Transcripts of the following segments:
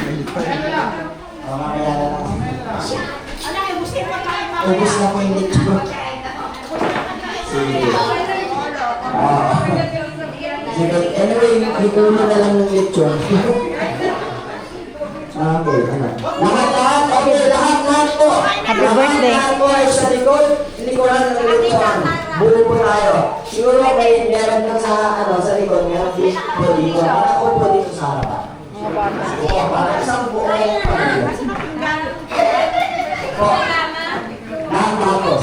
Mamaya na lang. Ubus na po yung lechon. Sige. Anyway, ikulo na lang ng lechon. Okay, ano? Lahat, okay, lahat po. Happy birthday. Lahat po ay sa likod, likuran ng lechon. Buo po tayo. Siguro may meron lang sa, sa likod, meron dito po dito. Ako po dito sa harapan. Sige, para isang buong pamilya. Po. Lahat po.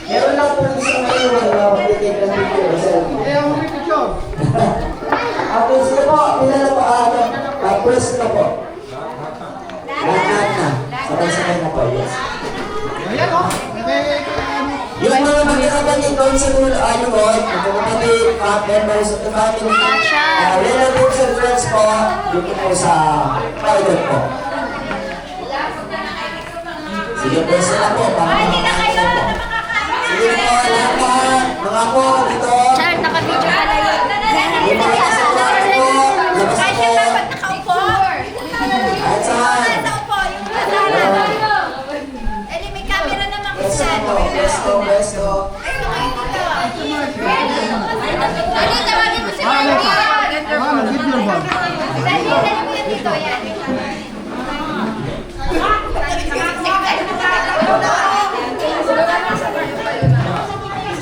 Meron lang po isang ngayon na matitig ng picture sa selfie. Eh, ang may picture. Okay, sige po. Pinala po, press na po. Lahat na. Sabay-sabay na po, yes. Ayan o. Yung mga magkakapatid doon sa mga magkakapatid, members of the family, relatives and friends po, dito po sa private po. Sige po sila po, Hindi na kayo na sige po, lahat po, mga po, dito. Char, naka-video pala yun. Yung mga kasalanan po, labas na po. nakaupo. Kahit saan. Nakaupo, yung kasama. Eh, may camera naman ko Besto siya. po, besto, besto. Dali, tawagin mo si Marvin. Dali mo yan dito, yan.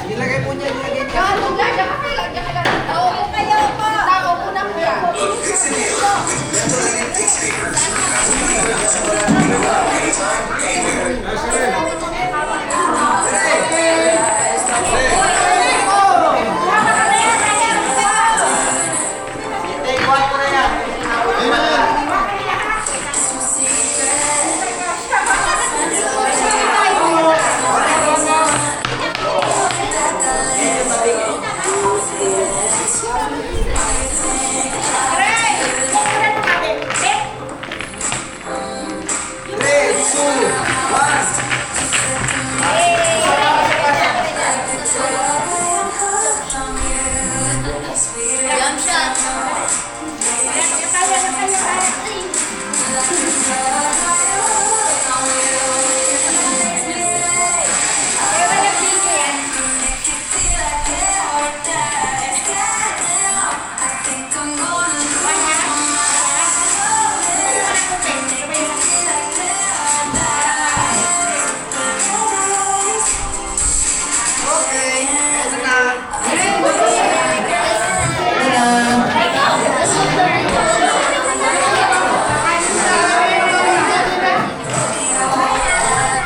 Ilagay po niya, ilagay niya. Tao po kayo po. Tao po na po.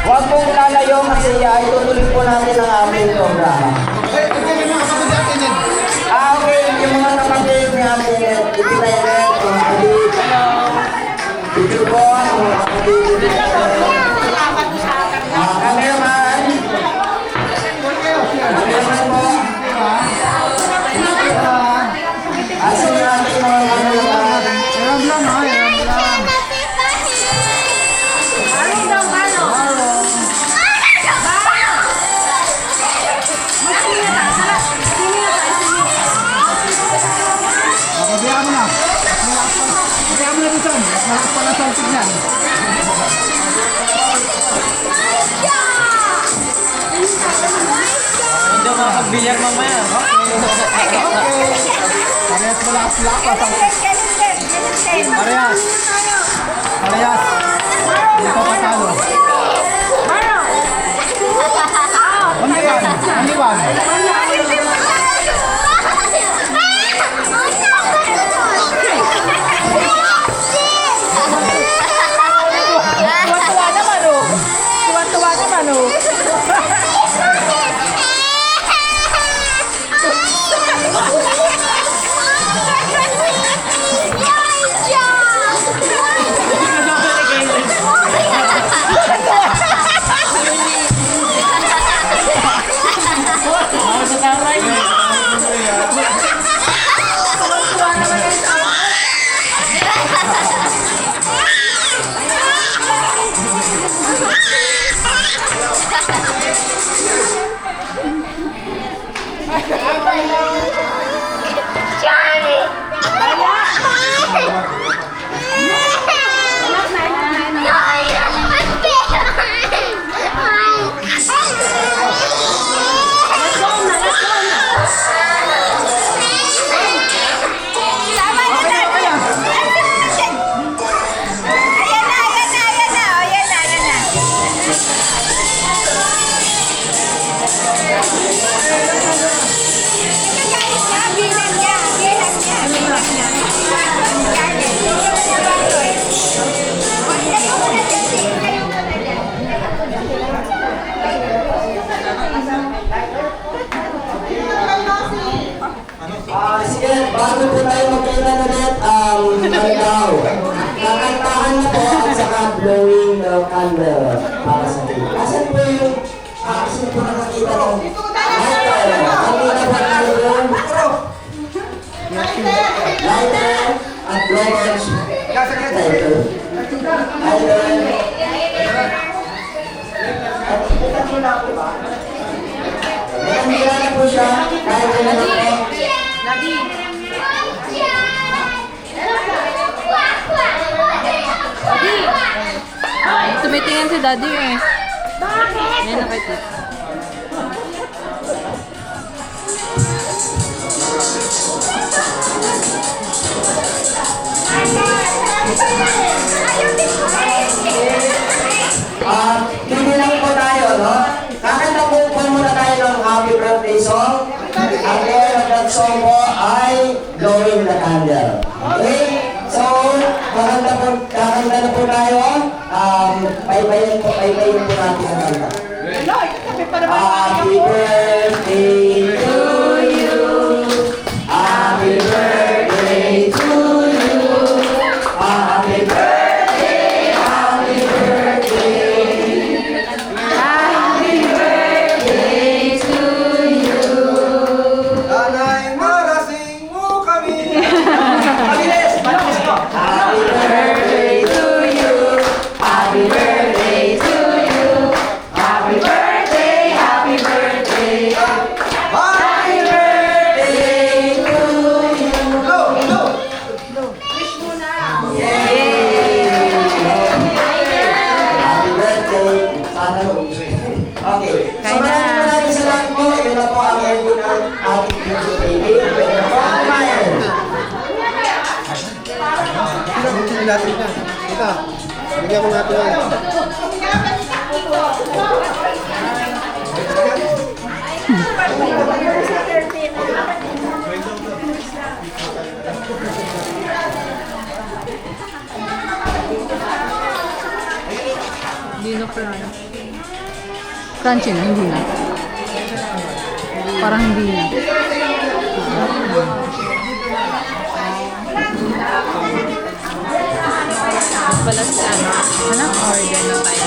Huwag pong lalayo kasi itutuloy po natin ang aming programa. Eh, tignan yung mga kapatid natin yan. Okay, yung mga kapatid natin, ipinayag, mga kapatid, video po, mga kapatid, cameraman, cameraman po, asin natin mga cameraman, Ayan lang ha, ayan lang. Pabayaan mo na. Pabayaan mo na dito. Malakas pala sa tignan. Hindi ako makapagbilyar mamaya. Okay. Parehas malakas lakas ang Parehas. Parehas. Hindi ka patalo. Aniwan. Aniwan. Tuwa-tuwa naman oh. Tuwa-tuwa naman oh. Yeah! bago po tayo magkailan ulit, Mandaw. Kakantahan na po at saka blowing the candle para sa atin. Asan po yung, kasi po nakakita ng lighter. Ang pinapakita yung lighter at blowers. Lighter. At ipita mo na po ba? May na po siya. Kahit na po. Tumitingin si daddy eh. Bakit? Ayan nakita. Hindi lang po tayo, no? Kakanta po muna tayo ng happy birthday song. Ang name of that song po ay Blowing the Candle. Okay? So, kakanta na po tayo. Paypayin po natin ang kanta. Happy birthday to you. Happy birthday to you. Happy birthday, happy birthday. Happy birthday to you. Nanay, marasing mo kami. Mabilis! Mabilis po! Happy birthday to you. Happy birthday to you. Happy birthday, happy birthday. Happy birthday to you. Go, go. Happy birthday. Sana okay. So maraming salamat po. Ito na po ang ending ng ating video baby. Ito na po ang Mayan. Buksan natin yan. Ito. Bigyan mo natin yan. Hindi na crunch. Crunchy na, hindi na. Parang hindi na. Pala sa ano? Anong order na tayo?